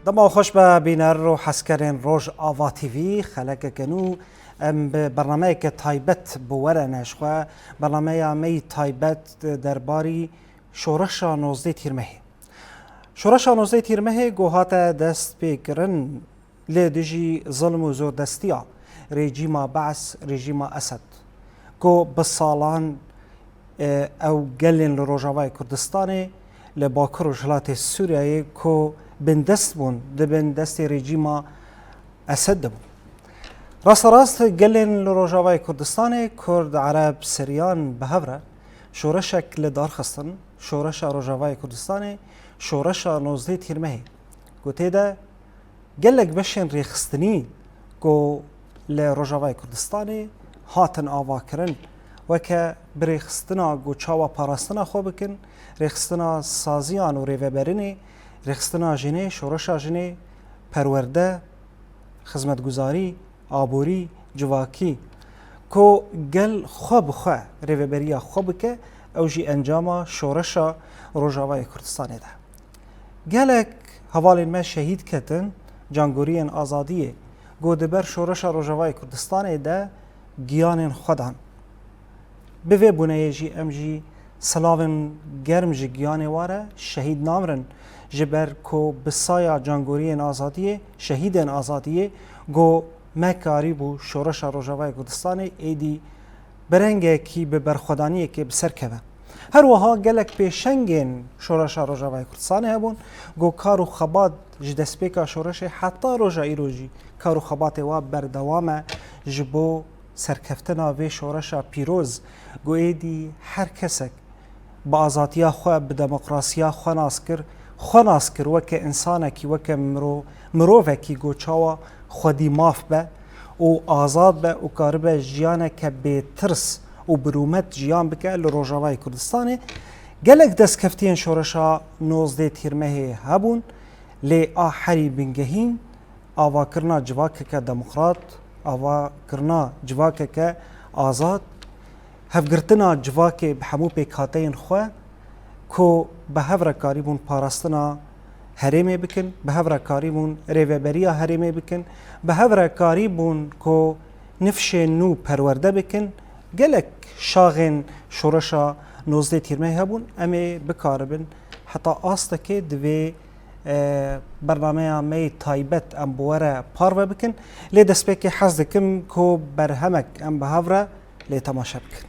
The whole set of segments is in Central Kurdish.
دما خوش به بینر و حسکرین روز آوا تیوی خلق کنو به برنامه که تایبت بوره نشخوا برنامه می تایبت درباری شورش 19 تیرمه. شورش 19 تیرمه گوهات دست پیکرن لیدجی ظلم و زور دستیا رژیم بعث رژیم اسد کو بسالان او گلین لروجاوای کردستان لباکر و جلات سوریه کو بندست بون دست رژیم اسد بون. راست گلین لروجاوای کردستان کرد عرب سریان بهوره شورشک لدار خستن شورش روجاوای کردستان شورش 19 تیرمه گوته ده گلک بشن ریخستنی کو لروجاوای کردستان هاتن آوا کرن وکه بریخستنا گو چاوا پاراستنا خو بکن ریخستنا سازیان و ریوبرینی ریخستنا جنه شورشا جنه پرورده خدمتگزاری آبوری جواکی کو گل خوب خو ریوبریا خوب که او جی انجام شورشا روجاوای کردستان ده گلک حوالین ما شهید کتن جانگورین آزادیه گو دبر شورشا روجاوای کردستان ده گیان خودان به بونه جی ام جی سلاون گرم جی گیان واره شهید نامرن جبر کو بسایا جانگورین آزادیه شهیدن آزادیه گو مکاری بو شورش روجاوای کردستان ایدی برنگه کی به برخودانیه که بسر کبه هر وها گلک پیشنگین شورش روجاوای کردستان هبون گو کارو خبات جدسپیکا شورش حتی روجا ایروجی کارو خبات و بردوامه جبو سرکفتنا و شورش پیروز گو ایدی هر کسک با آزادیا خو به دموکراسیا خو ناس کر وکه انسانه کی وکه مروه کی گو چاوا خودی ماف به و آزاد به و کاربه جیانه که به ترس و برومت جیان بکه لروجاوای کردستان گلک دست کفتین شورشا 19 تیرمه هبون لی آحری بنگهین آوا کرنا جواک که دموکرات آوا کرنا جواک که آزاد هفگرتنا جواک بحمو پیکاتین خواه کو به هفره کاریبون پاراستنا هریمه بکن به هفره کاریبون ریوبریا هریمه بکن به هفره کاریبون کو نفش نو پرورده بکن گلک شاغن شورشا 19 تیرمه هبون امی بکاربن حتی آسته که دوی برنامه می تایبت ام بواره پارو بکن لی دست بکی حز دکم کو برهمک ام به هفره لی تماشا بکن.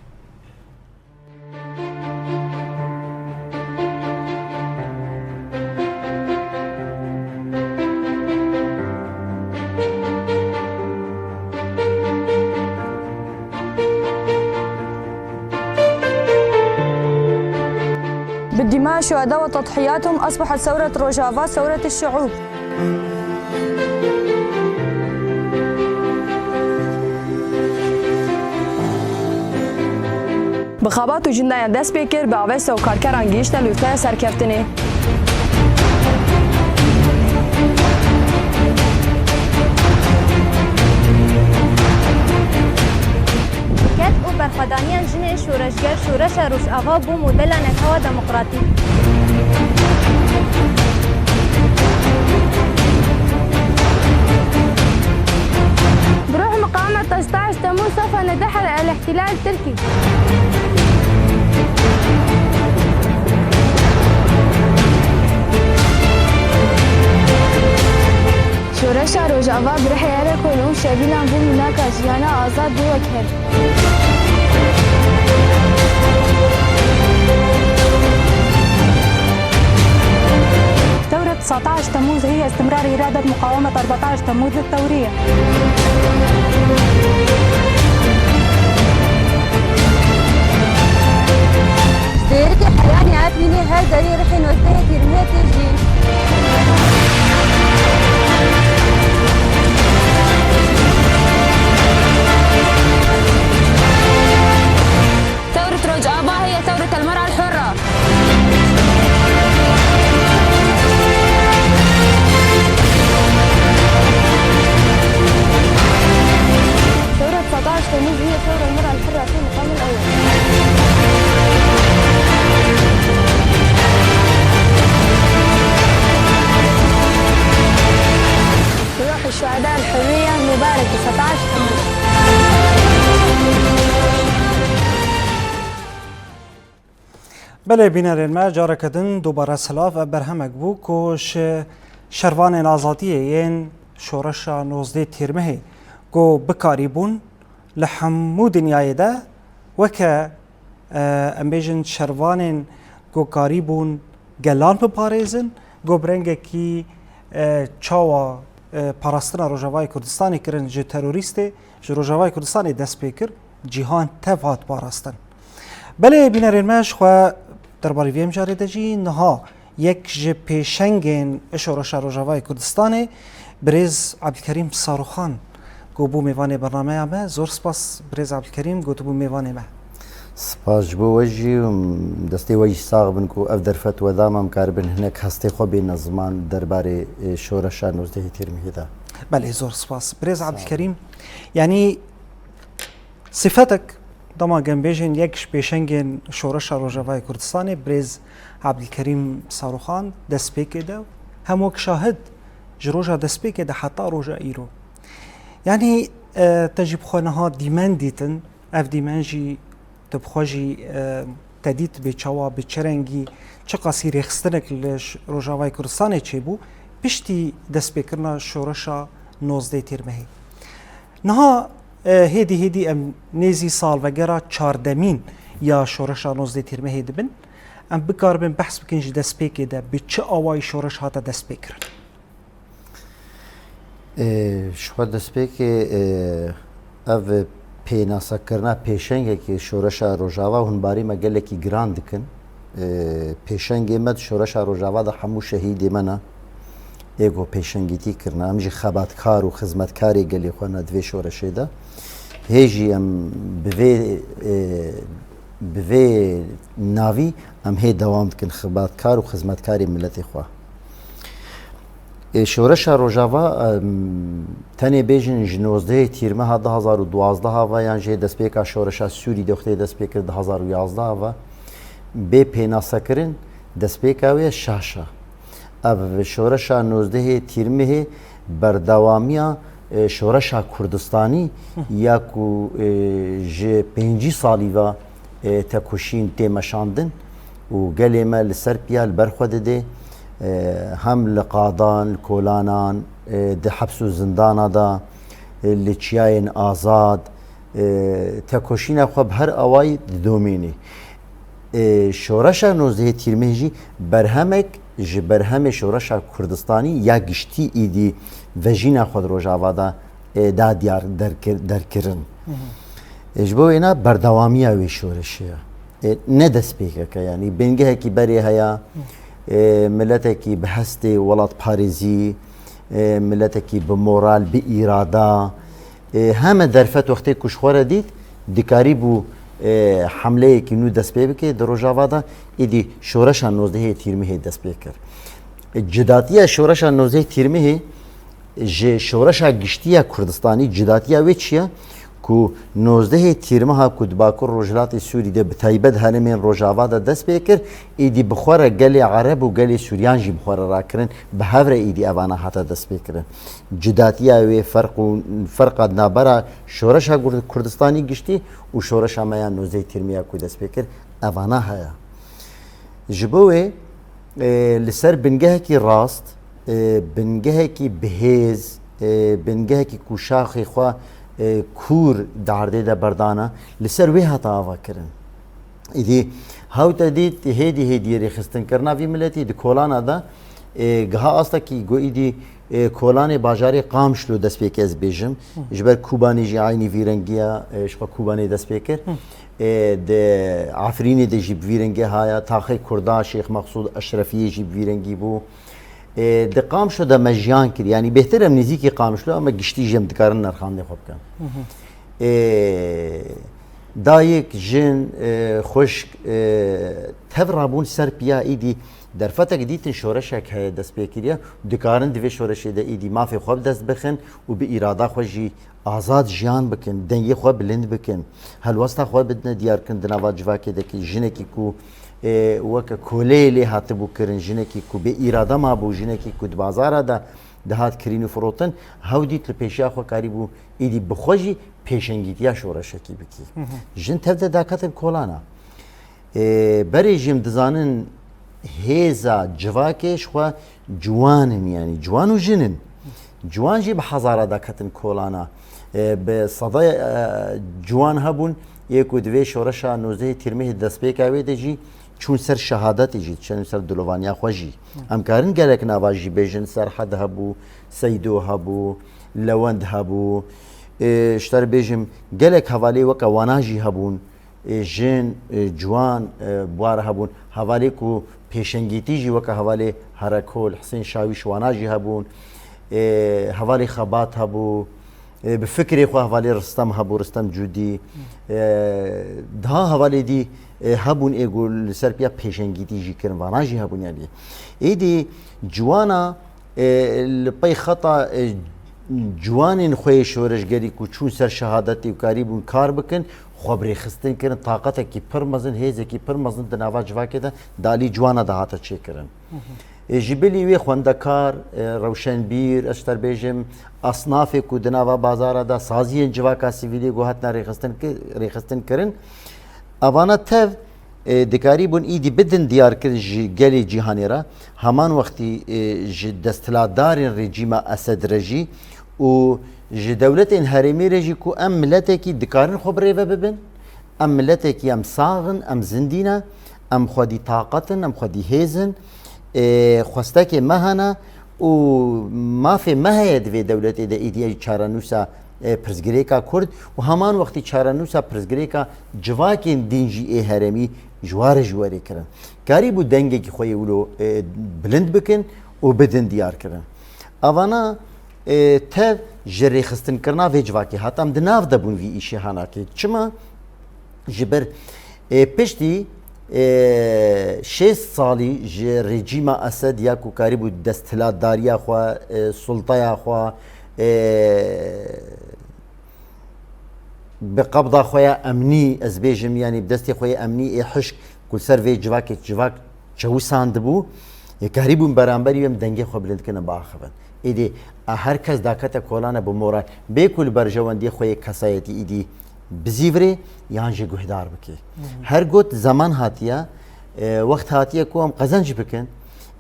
بدماء شهداء وتضحياتهم أصبحت ثورة روجافا ثورة الشعوب. بخابات و جندایان دست پیکر به آویست و کارکران گیشتن لوفه سرکفتنه. و برخوادانیان جن شورشگر شورش روجاوا بو مدل نکاو دموکراتی بروح مقاومة 13 تموز سوف ندحر الاحتلال التركي. شورش روجاوا برح يركون شابيلا بو مناكا جيانا آزاد بو وكهل. ثورة 19 تموز هي استمرار إرادة مقاومة 14 تموز الثورية. زيرك حياني عاتميني هذا يرحين وزيه ترمية الجيش. ثورة روجاوا هي ثورة المرأة الحرة. ثورة 19 تموز هي ثورة المرأة الحرة في المقام الأول. بله بینرین ما جارکدن دوباره سلاف و برهمک بو کوش شروان آزادیه ین شورش 19 تیرمه گو بکاری بون لحمو دنیای ده وکه امبیجن شروان گو کاری بون گلان بپاريزن گو برنگه کی چاوا پاراستنا روجاوای کردستانی کرن جو تروریسته جو روجاوای کردستانی دست پیکر جیهان تفات پاراستن بله بینرین ماش خو درباره ویم جاری دجی نها یک ج پیشنگین شورش روجاوای کردستانی برز عبدالکریم صاروخان گو بو میوان برنامه ما زور سپاس برز عبدالکریم گو تو بو میوان ما سپاس بو وجی دستی وجی ساغ بن کو اف درفت و دامم کاربن هناك هستی خو بین زمان درباره شورش 19 تیرمه ده بله زور سپاس برز عبدالکریم یعنی صفتك دما جنبيجن يكش بيشنجن شورش روجاوای كردستاني برز عبدالكريم صاروخان دسبيك ده هموك شاهد جروجا دسبيك ده حتى روجا ايرو يعني تجيب خونها ديمان ديتن اف ديمانجي تبخوجي تديت بچوا بچرنگي چقاسي رخستنك روجاوای كردستاني چيبو بشتي دسبيكرنا شورشا 19 تيرمه نها هيدي ام نيزي سال وغيرا چاردمين يا شورشا 19 تيرمه هيدي بن ام بكاربن بحث بكنج دسبيك ده بچ اواي شورش هاتا دسبيكر شو دسبيك اف پیناسا کرنا پیشنگی که شورش روجاوا هنباری مگله کی گراند کن پیشنگی مد شورش روجاوا ده همو شهیدی منه ایگو پیشنگیتی کرنا امجی خباتکار و خدمتکاری گلی خوانا دوی شورشی ده هیجی ام بوی ناوی ام هی دوام کن خباتکار و خدمتکاری ملتی خواه شورش روجاوا تنی بیجن 19 تیرمه ها 2012 و یان جه دسپیکا شورش سوری دخته دسپیکر 2011 و به پیناسا کرن دسپیکا و شاشا او شورش 19 تیرمه بردوامیا شورش کردستانی یا کو جه 5 سالی و تکوشین تیمشاندن و گلی مال سرپیال برخود ده هم لقادان کولانان ده حبس و زندان دا لچیاین آزاد تکوشین خواب هر اوای دومینی شورش 19 تیرمه جی برهمک برهم شورش کردستانی یا گشتی ایدی و جینا خود روجاوا دا دیار درکرن اجبو اینا بردوامی اوی شورشیه نه دست پیکه که یعنی بنگه کی بری هیا ملتکی به هست ولات پاریزی ملتکی به مورال به اراده همه درفت وقتی کشخوره دید دکاری بو حمله کی نو دست پی که در روجاوا دا ایدی شورش 19 تیرمه دست پی کرد جداتی شورش 19 تیرمه شورش گشتی کردستانی جداتی اوی چیه کو 19 تیرمه ها کود باکر روجلات سوری ده بتایبد هنمین روجاوا دا دست پیکر ایدی بخوره گلی عرب و گلی سوریان جی بخوره را کرن به هفره ایدی اوانا حتا دست پیکرن جداتی اوی فرق نابرا شورش کردستانی گشتی و شورش همه 19 تیرمه کود دست پیکر اوانا هیا جبوه لسر بنگه کی راست بنگه کی بهیز بنگه کی کوشاخی خواه کور دارده ده بردانه لسر وی هتا آوا کرن ایدی هاو تا دید هیدی ریخستن کرنا وی ملتی دی کولانا ده گها آستا کی گو ایدی کولان باجاری قامشلو دست پیک از بیجم جبر کوبانی جی عینی ویرنگیا شبا کوبانی دست پیکر ده عفرینی ده جیب ویرنگی هایا تاخی کردا شیخ مقصود اشرفی جیب ویرنگی بو ده قامشلو ده مجیان کرد یعنی بهتر هم نزیکی قامشلو اما گشتی جم دکارن نرخانده خوب کن دایک جن خشک تفرابون سر پیا ایدی در فتره دیتن شورشک های دست بکریه دکارن دوی شورشه ده ایدی مافی خواب دست بخن و به اراده خوشی آزاد جیان بکن دنگی خواب بلند بکن هلوستا خواب بدن دیار کن دنوا جواکه ده که جنکی کو وک کولیلی هات بو کرن جنکی کو به اراده ما بو جنکی کو بازار ده دهات کرین فروتن هودیت لپیشیا خو قریبو ایدی بخوجی پیشنگیتیا شورشکی بکی جن تبدا داکتن کولانا برێژیم دەزانن هێزا جڤاکێش خوا جوانن یعنی جوان و ژنن جوانجی بە حەزارە دەکەتن کۆڵانە بە سەدای جوان هەبوون یەک و دوێ شۆڕەشە نۆزدەی تیرمەی دەستپێکاوێ دەژی چون سەر شەهادەتیژی چەند سەر دلۆڤانیا خۆشی ئەمکارن گەلێک ناواژی بێژن سەرحەد هەبوو سەیدۆ هەبوو لەوەند هەبوو شتەر بێژم گەلێک هەواڵێ وەکە واناژی هەبوون ژن جوان بوارە هەبوون هەواڵێک و پێشەنگیتیژی وەکە هەواڵێ هەرەکۆل حسین شاوی شواناژی هەبوون هەواڵی خەبات هەبوو بفکرێ خۆ هەواڵێ ڕستەم هەبوو ڕستەم جوودی دها هەواڵێ دی هەبوون ئێگو لەسەر پیا پێشەنگیتیژی کردن واناژی هەبوون یادی ئیدی جوانە لەپەی خەتا جوانین خۆی شۆرشگەری و چوون سەر شەهادەتی و کاری بوون کار بکەن خۆبرێخستن کردن تااقەتێکی پڕ مەزن هێزێکی پڕ مەزن دناوا جوواکێدا دالی جوانە داهاتە چێکردن ژیبلی وێ خوێندەکار ڕەوشەنبیر ئەشتەر بێژم ئەسنافێک و دناوا بازارەدا سازیên civaka sivîlê got hatine rêxistin kirin evana tev dikarî bûn îdî bidin diyarkirin ji gelê cîhanê re heman wextî ji desthilatdarên rejîma Esed re jî û ji dewletên herêmê re jî ku em miletekî dikarin xwe birêve bibin em miletekî em saxin em zindîne em xwedî taqetin em xwedî hêzin xwestekê me hene û mafê me heye divê dewletê de îdiya çarenûsa pirzgirêka Kurd û heman wextî çarenûsa pirzgirêka civakên din jî ê herêmî ji warê ji werê kirin karî bû dengekî xwe yê wilo bilind bikin û bidin diyarkirin evana tev ji rêxistinekirina vê civakê hat em di nav de bûn vî îşê henakê çima ji ber piştî 6 salî ji rejîma Esed ya ku karî bû desthilatdariya xwe sultaya xwe bi qebda xwe ya emnî ez bêjim yanî bi destê xwe ya emnî ê hişk ku ser vê civakê civak çewîsan dibû karî bûn beramberî em dengê xwe bilindkirine biaxivin êdî her kes dakete kolane bi moral bê ku li berjewendiyê xwe yê kesayetî îdî bizîvirê yan jî guhdar bike her got zaman hatiye wext hatiye ku em qezenc bikin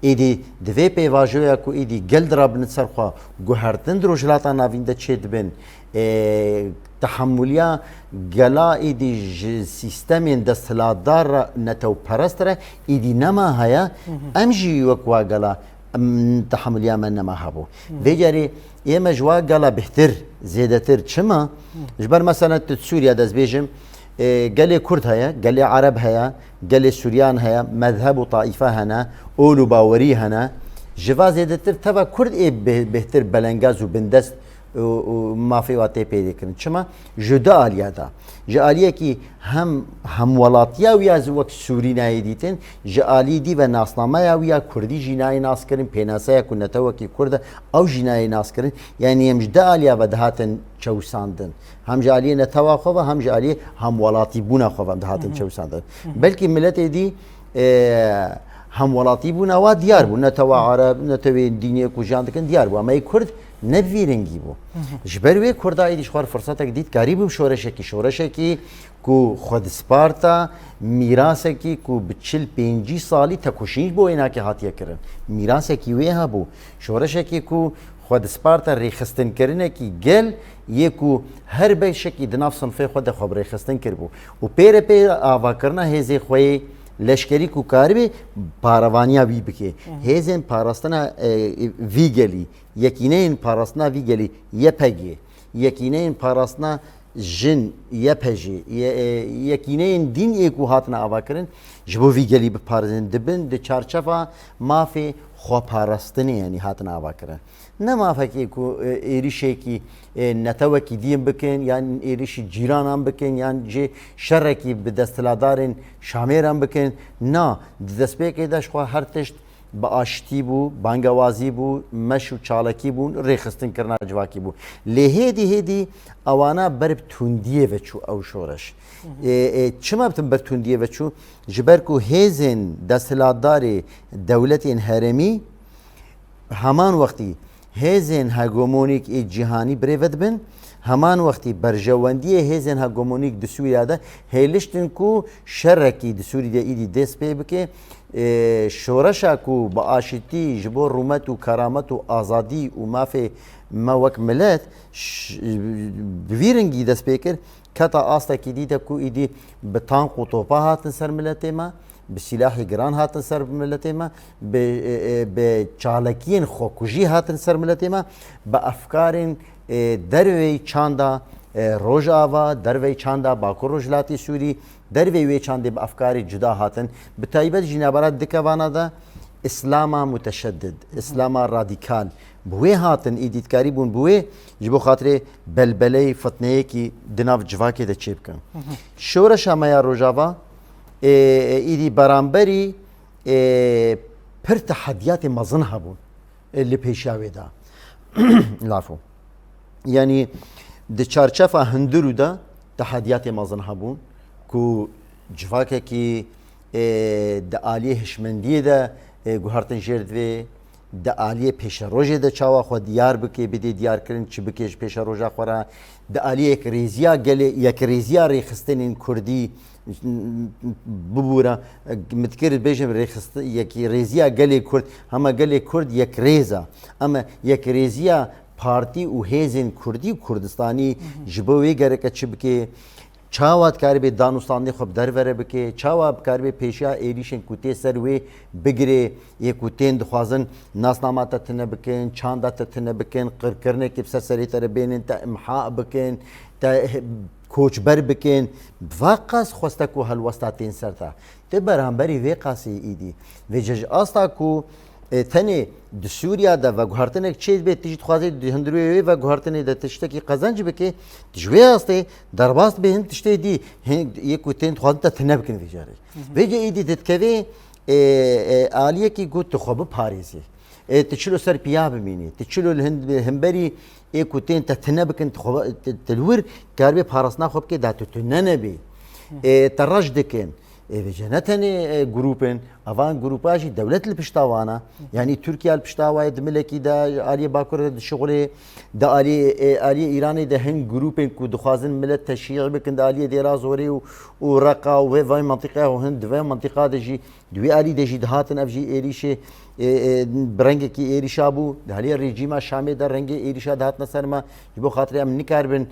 êdî divê pêvajoya ku êdî gel dirabin ser xwe guhertin di rojhilata navîn de çê dibin tehemûliya gela êdî ji sîstemên desthilatdar re netewperest re êdî nema heye em jî wek wa gela tehemûliya me nema hebû vê cerê ئێمە ji wa gela bihtir zêdetir çima ji ber mesela tu Sûriya dest bêjim gelê Kurd heye gelê Arab heye gelê Sûriyan heye mezheb û taîfe hene ol û bawerî hene ji va zêdetir teva Kurd ê bihtir belengaz û bindest mafê wa tê pêdê kirin çima ji du aliya da ji aliyekî hem hemwelatiya wî ya wek Sûrînayê dîtin ji alî dî ve nasnameya wî ya Kurdî jî nayê nas kirin pênaseya ku netewekî Kurd e ew jî nayê nas kirin yanî em ji du aliya ve dihatin çewsandin hem ji aliyê netewa xwe ve hem ji aliyê hemwelatîbûna xwe ve dihatin çewsandin belkî milletê dî hemwelatîbûna wa diyar bû netewa Arab netewên dîniyê ku jiyan dikin diyar bû em Kurd ne vî rengî bû ji ber wê Kurda êdî ji xwar firsetek dît karî bû şoreşekî ku xwe di Sparta mîrasekî ku bi 45 salî tekoşîn bo ênakê hatiye kirin mîrasekî wê hebû şoreşekî ku xwe di Sparta rêxistinkirinekî gel yê ku her beşekî di nav sinfê xwe de xwe bi rêxistin kirbû û pêre pê avakirina hêzê xwe yê leşkerî ku karibê paravaniya wî bike hêzên parastina vî gelî yekîneyên parastina vî gelî yepegê yekîneyên parastina jin yepejê yekîneyên dîn ê ku hatine avakirin ji bo vî gelî biparêzin dibin di çarçeva mafê xweparastinê yanî hatine avakirin ne mafekê ku êrişekî netewekî dîn bikin yan êrişî cîranan bikin yan jê şerekî bi desthilatdarên Şamêran bikin na di destpêkê de ji xwe her tişt bi aştî bû bangewazî bû meş û çalekî bûn rêxistinekirina civakî bû lê hêdî hêdî ewana ber bi tundiyê veçû ew şoreş çima bitin ber tundiyê veçû ji ber ku hêzên desthilatdarê dewletên herêmî heman wextî hêzên hegemonîk ê cîhanî birêve dibin همان وقتی برجواندی هیزن هگمونیک د سوریه ده هیلشتن کو شرکی د سوریه ایدی دست پی بکه شورشا کو با آشتی جبو رومت و کرامت و آزادی و مافی ما وک ملت بویرنگی دست پی کر کتا آستا کی دیده کو ایدی به تانق و توپا هاتن سر ملت ما به سلاح گران هاتن سر ملت ما به چالکین خوکوژی هاتن سر ملت ما به افکار دروی چاندا روجاوا دروی چاندا باکور روجلاتی سوری دروی وی چاندی به افکار جدا هاتن به تایبت جنابرات دکوانا دا اسلام متشدد اسلام رادیکال بوی هاتن ایدیدکاری بون بوی جبو خاطر بلبله فتنه کی دناف جواکی دا چیب کن شورش همایا روجاوا ایدی برانبری پر تحدیات مزن هبون اللي پیشاوی دا لافو يعني د چارچفه هندرو دا تحديات مازن هبون كو جواكه كي د عالیه هشمندی دا گوهرتن جردوی د عالیه پیش روزه د چاوا خو دیار بکی بدی دیار کرن چ بکیش پیش روزه خورا د عالیه یک ریزیا گله یک ریزیا ریخستنین کردی ببورا متکرر بیشم ریخست یک ریزیا گله کرد همه گله کرد یک ریزا اما یک ریزیا پارتی و هیزن کردی و کردستانی جبوی گره که چی بکی چاوات کاری به دانستانی خوب در وره بکی چاوات کاری به پیشیا ایریشن کوته سروی بگیره یک کوتین دخوازن ناسنامات تنه بکن چاندات تنه بکن قرکرنه که بسر سری تر بینن تا امحاء بکن تا کوچبر بکن واقعا خواسته کو هلوستاتین سرتا ته برانبری وقاسی ایدی و جج آستا کو تنه د سوریا د وګهرتنه چیز به تیج خوازه د هندروی وګهرتنه د تشته کی قزنج بکی جوی استه درباست به هند تشته دی یک کوتین خوازه تنب کن ویجاری ویجه ایدی دتکوی عالیه کی گوت خوب پاریزی تچلو سر پیا بمینی تچلو الهند همبری یک کوتین تنب کن خوب تلور کاربی پارسنا خوب کی داتو تننبی ترج دکن جنتني جروبين أفان جروباجي دولة البشتاوانا يعني تركيا البشتاوى دملكي دا آلية باكور الشغل دا آلية إيراني دا هن جروبين كو دخازن ملت تشيع بكن دا آلية ديرا زوري ورقا وفي منطقة وهن دوي منطقة دجي دوي آلية دجي دهاتن أفجي إيريشي برنگه کی ایریشا بو دهلی رژیم شامی در رنگ ایریشا دهات نسرما یبو خاطر ام نکاربن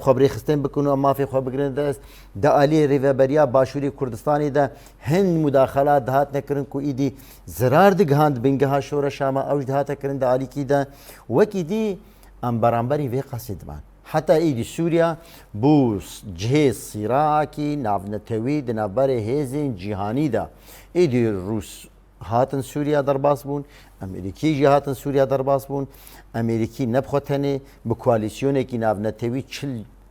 خبری خستن بکنو ما فی خبر بگیرن دست دا علی ریوبریا باشوری کردستانی دا هند مداخلات دهات نکرن کو ایدی زرار دگهاند بنگها شور شاما اوج دهات کرن دا علی کی دا وکی دی ام برانبری وی قصد من حتی ایدی سوریا بوس جهاز صراع کی ناونتوی دنابر هزین جهانی دا ایدی روس هاتن سوريا درباس بون امريكي جي هاتن سوريا درباس بون امريكي نبخوتني بكواليسيون كي نافنتوي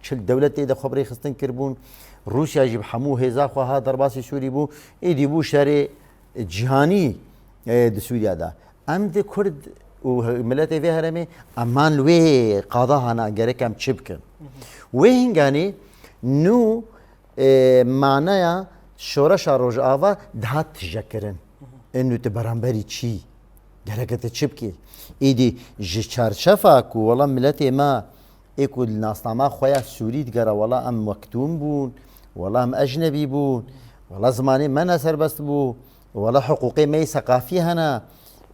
تشل دولت ده خبري خستن كربون روسيا جيب حمو هيزا خو ها درباس سوري بو ايدي بو شاري جهاني د سوريا ده ام د كرد وملت في هرمي امان لوي قاضاها انا غيركم تشبكن وهنغاني نو معناها شورش روجاوا دهات تجكرن انه تبرانبري چی درکت چبکی ایدی جچارچفا کو والله ملت ما اكو الناسنامه خويا سوري دغرا والله ام مكتوم بون والله ام اجنبي بون والله زماني ما نسر بس بو والله حقوقي مي ثقافي هنا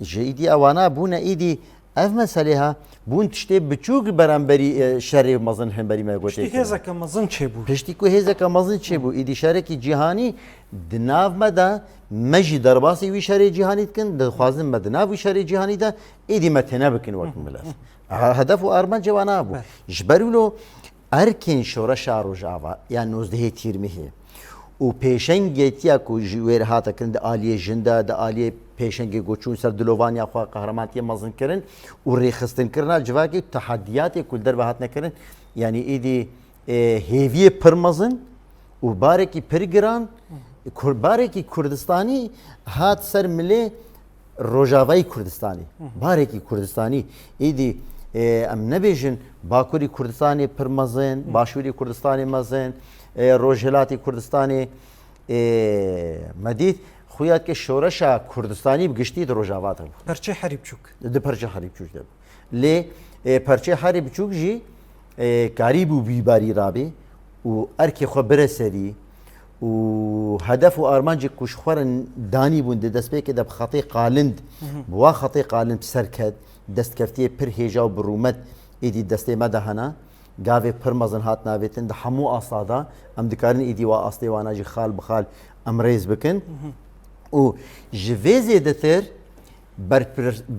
جيدي اوانا بونا ايدي اف مسالها بون تشتي بچوك برانبري شر مزن هم بري ما قلت پشتی هزا که مزن چه بود پشتی کو هزا که مزن چه بود ایدی شرکی جهانی دناف مدا مجي درباسي وي شري جهاني كن دخوازن مدنا وي شري جهاني دا ايدي متنا بكن وقت ملف هدف ارمان جوانا ابو جبرولو اركن شورا شارو جاوا يعني نوزده تيرمه و پیشنگیتیا کو جویر هاتا کن د عالیه جنده د عالیه پیشنگی گوچون سر دلوانیا خو قهرمانتی مزن کرن و ریخستن کرنا جواکی تحدیات کل در بهات نکرن یعنی ایدی هیوی پرمزن و بارکی پرگران بارکی کردستانی هات سر ملی روجاوی کردستانی بارکی کردستانی ایدی ام نبیجن باکوری کردستانی پرمزن باشوری کردستانی مزن روجهلاتی کردستانی مدید خویات که شورشا کردستانی بگشتی در روجاوات پرچه حریب چوک ده پرچه حریب چوک ده لی پرچه حریب چوک جی قریب و بیباری رابی و ارکی خو برسری و هدف و آرمانجی کشخورن دانی بونده دست به که دب خطی قالند بوا خطی قالند سرکد دست کفتی پر هیجا و برومت ایدی دسته مدهنا گاوی پر مزن هات ناویتن ده همو آسادا ام دکارن ایدی و آسته وانا جی خال بخال امریز بکن و جویزی دتر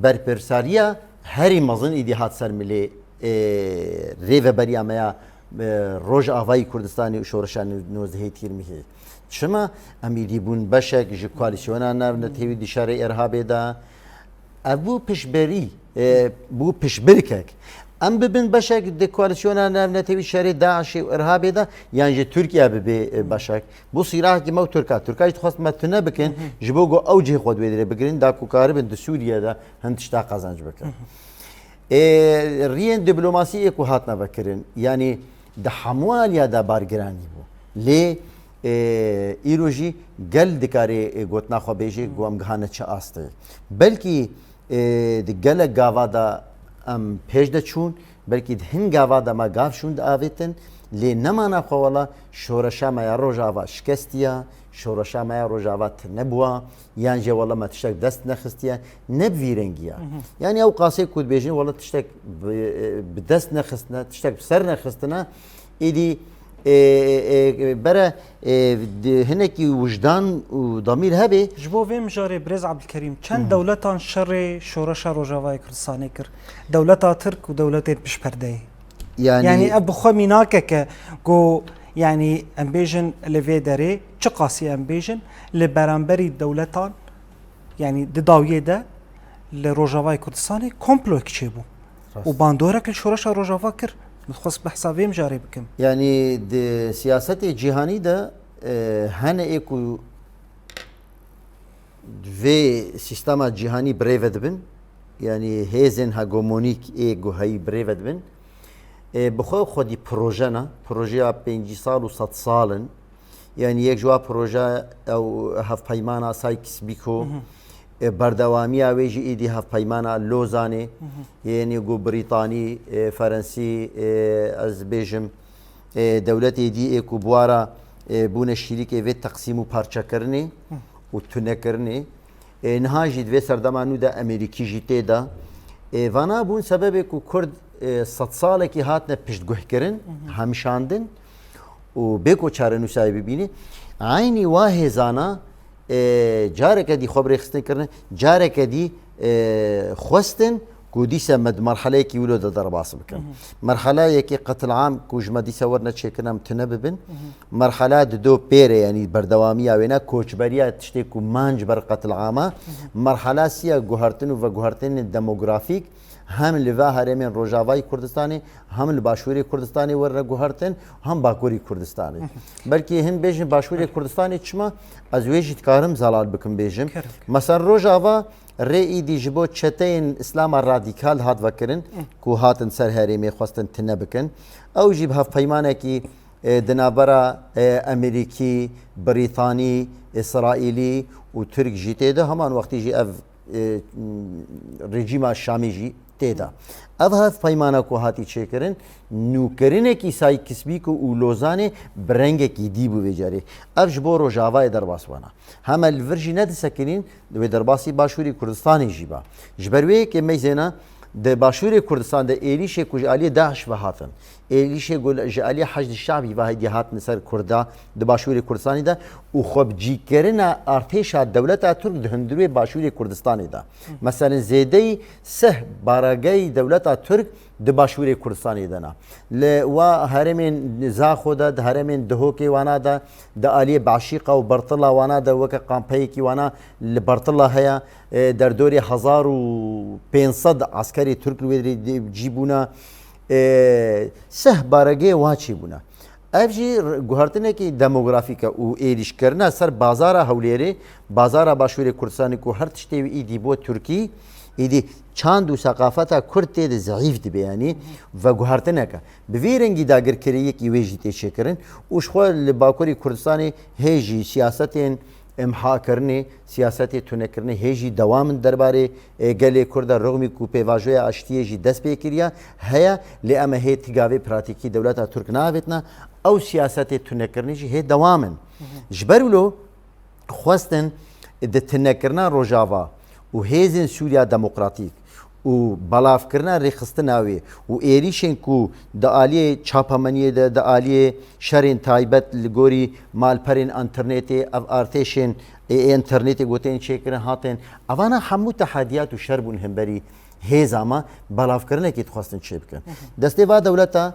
برپرساریا هری مزن ایدی هات سر ملی ریو بریا میا روج آوای کردستانی و شورشان نوزده تیرمیه شما امیدی بون بشک جو کوالیسیونا نرم نتیوی دیشاره ارهابی دا ابو پشبری بو پشبرکک ام ببین بشک د کوالیسیونا نرم نتیوی شاره داعش و ارهابی دا یعنی ترکیه ببی بشک بو صراحه کی مو ترکیه خواست متنه بکن جبو گو اوجه خود بدره بگرین دا کوکاربن د سوریه دا هندشتا قازانج بکن رین دیپلماسی کو هات نبکرین یعنی ده حموال یا ده بارگرانی بو لی ایروجی گل دکاری گوتنا خو بیجی گوام گهانه چه آسته بلکی ده گل گاوا دا ام پیش ده چون بلکی ده هن گاوا دا ما گاف شون ده آویتن لی نمانا خو والا شورشا ما یا روژاوا شکستیا شورشا ما یا روژاوا تنبوا یعنی جه والا ما تشتک دست نخستیا نبویرنگیا یعنی او قاسه کود بیجین والا تشتک بدست نخستنا تشتک بسر نخستنا ایدی برا هنکی وجدان و ضمیر هبه جبو ویم جاری برز عبدالکریم چند دولتان شر شورش روجاوای کردستانی کر دولتا ترک و دولت پشپرده یعنی اب خو میناکه که گو يعني امبيجن لفي داري تشقاسي امبيجن لبرانبري دولتان يعني دداويه ده لروجافاي كردستاني كومبلو كتشيبو وباندورك الشورش روجافا كر نخص بحسابيم جاري بكم يعني دي سياسة جهاني ده هن ايكو في سيستما جهاني بريفد بن يعني هيزن هاجومونيك ايجو هاي بريفد بن بخو خودی پروژه 5 سال و 100 سالن یعنی یک جواب پروژه او هف پیمانا سایکس بیکو بردوامی اویجی ایدی هف پیمانا لوزانه یعنی گو بریتانی فرانسی از بیجم دولت ایدی اکو بوارا بون شریک و تقسیم و پارچه کرنه و تونه کرنه نهاجی دوی سردمانو دا امریکی جیته دا وانا بون سبب کو کرد 100 ساله کی هاتنه پشتگوه کرن همشاندن و بکو چاره نوسای ببینی عینی واه زانا جاره کدی خبر خستن کرن جاره کدی خوستن کودیسه مد مرحله کی ولود درباس بکن مرحله یکی قتل عام کوجمدی سورنا چکنم تنببن مرحله دو پیر یعنی بردوامی اوینا کوچبریا تشتی کو مانج بر قتل عامه مرحله سیا گوهرتن و گوهرتن دموگرافیک هم لوا هرمین روجاوای کردستانی هم لباشوری کردستانی ور گوهرتن هم باکوری کردستانی بلکه هم بیشتر باشوری کردستانی چما از ویجت کارم زلال بکن بیشتر مثلا روجاوا رئی دیجبو چتین اسلام رادیکال هات وکرن کو هاتن سر هرمی خواستن تنه بکن او جیب هف پیمانه کی دنابرا امریکی بریتانی اسرائیلی و ترک جیته ده همان وقتی جی اف رژیم شامی جی تیدا اف هف پیمانه کو هاتی چه کرن نوکرینه کی سای کسبی کو اولوزانه برنگ کی دی بو وجاری اف جبو روجاوای درباس وانا هم الورجی ند سکنین و درباسی باشوری کردستانی جیبا جبروی که میزنا د باشوری کردستان د ایلیش کوج علی داعش و هاتن ایلیش گل جالی حشد الشعبی و هدی هاتن سر کردا د باشوری کردستانی دا او خب جی کرنا ارتش دولت ترک د هندوی باشوری کردستانی دا مثلا زیدی سه بارگی دولت ترک د باشوری کردستانی دنا ل و هرمن زا خود د هرمن دهو کی وانا دا د علی بعشیقه و برطلا وانا د وک قامپی کی وانا لبرطلا هيا در دوری 1500 عسکری ترک ویدری جیبونا سه بارگی واچی بونا افجی گوهرتنه کی دموگرافیکا او ایلیش کرنا سر بازار هولیری بازار باشوری کردستانی کو هر تشتی ایدی بو ترکی ایدی چند و ثقافتا کرد تید ضعیف دی بیانی و گوهرتنه که بویرنگی داگر کریه کی ویجی تشکرن اوش خو لباکوری کردستانی هیجی سیاستین امحاکردنê siyasetê tunekirinê hêjî dewamın derbarê gelê Kurd a rûmî ku pêvajoya aştiyê jî dest pê kiriye heye lê em hê tigavê pratikî dewleta Türk naavêtina ew siyasetê tunekirinê jî hê dewamin ji ber wilo xwestin di tunekirina Rojava û hêzên Sûriya Demokratîk û balavkirina rêxistina wê û êrîşên ku di aliyê çapemeniyê de di aliyê şerên taybet li gorî malperên internetê ev artêşên internetê gotên çêkirin hatin evana hemû tehediyat û şer bûn hemberî hêza me balavkirinekê dixwastin çê bikin destê va dewleta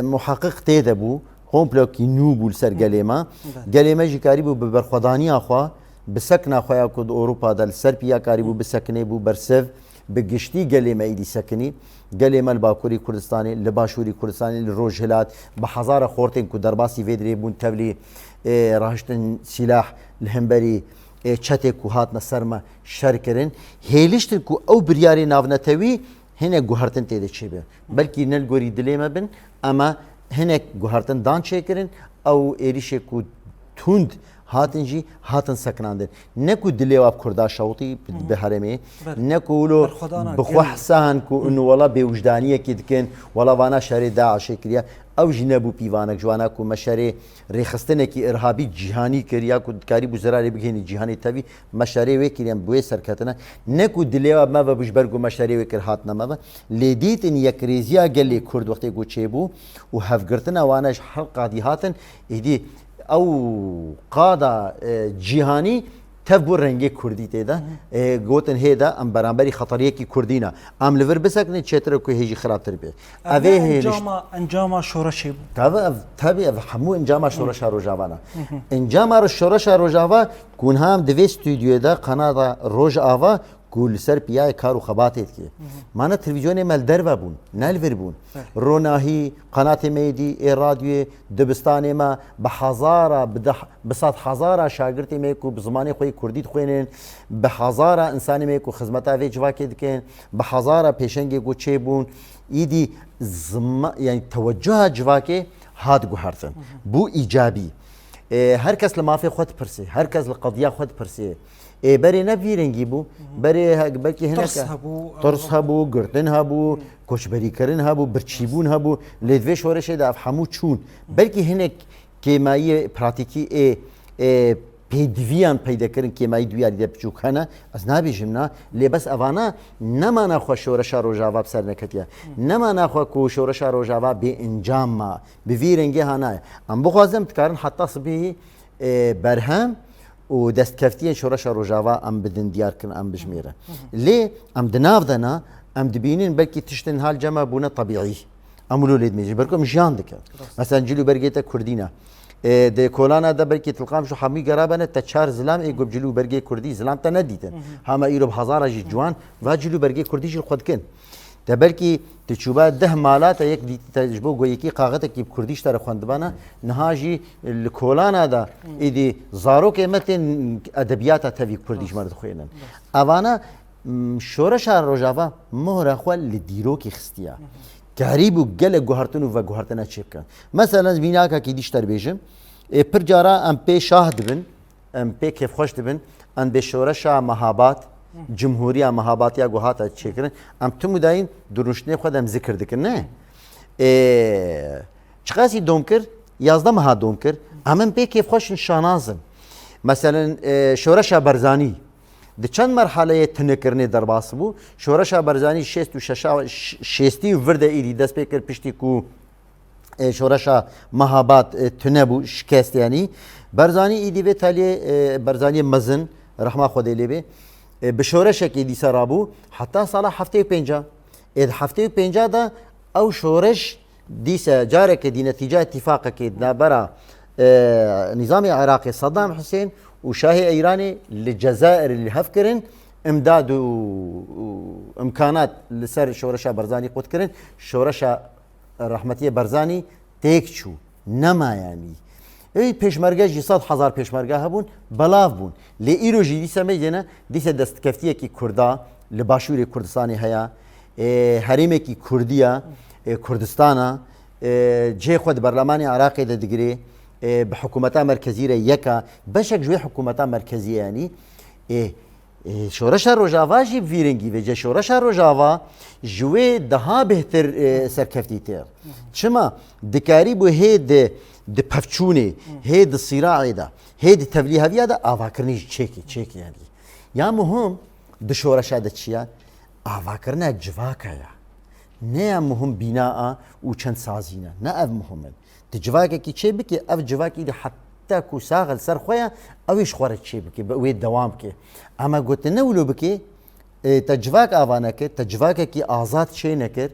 muheqiq tê de bû komplekî nû bû li ser gelê me gelê me jî karî bû bi berxwedaniya xwe bi sekina xwe ya ku di Ewropa de li ser piya karî bû bisekinê bû bersev bi giştî gelê me êdî sekinî gelê me li Bakurî Kurdistanê li Başûrî Kurdistanê li Rojhilat bi hezara xortên ku derbasî vê dirê bûn tevlî rahiştin sîlah li hemberî çetê ku hatine ser me şer kirin hêliştin ku ew biryarê navnetewî hinek guhertin têde çêbe belkî ne li gorî dilê me bin ama hinek guhertin dan çêkirin ew êrişê ku tund hatin jî hatin sekinandin ne ku dilê wa Kurda şewtî bi herêmê ne ku wilo bixwe hsan ku û wela bêwijdaniyekê dikin wela vana şerê Daişê kiriye ew jî nebû pîvanek ji wana ku me şerê rêxistinekî irhabî cîhanî kiriya ku dikarî bû zerarê bigihînî cîhanê tevî me şerê wê kiriye bi wê serketine ne ku dilê wa me ve ji ber ku me şerê wê kir hatine me ve lê dîtin yekrêziya gelê Kurd wextê ku çêbû û hevgirtina wana ji helqa dî hatin êdî ew qada cîhanî tev bû rengê Kurdî tê de gotin hê de em beramberî xeteriyekî Kurdîna em li vir bisekine çêtir ku hêjî xirabtir bê ev encama şoreşê bû tevî ev hemû encama şoreşa Rojava encama şoreşa Rojava ku ham divê stûdyoyê de qenata Rojava ku li ser piyayê kar û xebatê dike mane televîzyonê me li derve bûn ne li vir bûn ronahî qenatê me êdî ê radyoyê dibistanê me bi hezara bi sed hezara şagirtê me ku bi zimanê xwe Kurdî dixwênin bi hezara insanê me ku xizmeta vê civakê dikin bi hezara pêşengê ku çêbûn êdî yani teweccuha civakê hat guhertin bû îcabî her kes li mafê xwe dipirsê her kes li qediya xwe dipirsê berê ne vî rengî bû berê belkî hinek tirs hebû girtin hebû koçberîkirin hebû birçîbûn hebû lê divê şoreşê de ev hemû çûn belkî hinek kêmayî pratikî pêdiviyan peydakirin kêmayî duyarî de biçûk hene ez nabêjim na lê bes evana nemana xwe şoreşa Rojava bi ser neketiye nemana xwe ku şoreşa Rojava bê encam ma bi vî rengê hanaye em bixwazim dikarin heta sibihî berhem û destkeftiyên şoreşa Rojava em bidin diyarkirin em bijmêre lê em di nav de na em dibînin belkî tiştên hal cema bûne tebîî em wilo lê dimêjin ber ku em jiyan dikin mesela cilû bergê te Kurdî ne د کولانه د بلکې تلقام شو حمی گرابنه تا چار زلام ای گوب جلو برگی کردی زلام تا ندیدن همه ایرو هزار جی جوان و جلو برگی کردی جل خود کن د بلکې تجربه ده مالات یک تجربه گویی کی قاغت کی کردیش تر خواندبانه نهاجی کولانه دا ایدی زارو که متن ادبیات توی کردیش مرد خوینن اوانه شورش روجاوا مهره خو لدیرو کی خستیا قریب گل گوهرتن و گوهرتن چیپ کن مثلا بیناکا کی دیش تر بیجم پر جارا ام پی شاهد بن ام پی کیف خوش دبن ان به شورش مهابات جمهوریه مهاباتیا گوهات چیکرن ام تو مداین درشنه خودم ذکر دکن نه چقاسی دوم کر یازده مها دوم کر ام پی کیف خوش شانازن مثلا شورش برزانی د چند مرحله تنکرنی درباس بو شورش برزانی 6 و 6 ورده ایدی دست پیکر پشتی کو شورش مهابات تنبو شکست یعنی برزانی ایدی به تالی برزانی مزن رحمه خدا لیبه به شورش کی دی سرابو حتی سال هفته پنجا اد هفته پنجا دا او شورش دیسه جاره که دی نتیجه اتفاق که نبرا نظام عراقی صدام حسین وشاهي ايراني للجزائر اللي هفكرن امداد وامكانات لسر شورشا برزاني قد كرن شورشا رحمتيه برزاني تيكشو نما يعني اي پشمرگه جي 100,000 پشمرگه هبون بلاف بون لي ايرو جي دي سميجنا دي دستكفتيه كي كردا لباشور كردستاني هيا حريمه كي كرديا كردستانا جي خود برلماني عراقي ده دغري بحكومتا مركزية يكا بشك جوي حكومتا مركزية يعني شورش روجاوا جي فيرنگی و جه شورش روجاوا جوی دها بهتر سرکفتی تر چما دکاری بو هید د پفچونه هید صراع دا هید تبلیغ دا آواکرنی چکی يعني یا مهم د شورش دا چیا آواکرنا جواکا یا نه مهم بناء و چند سازینا نه اف مهمه د جواکا کی چه بکی اف جواکی دا حتی کو ساغل سر خویا اویش خورد چه بکی وی دوام کی اما گوت نولو بکی تجواک آوانه که تجواک کی آزاد چه نکر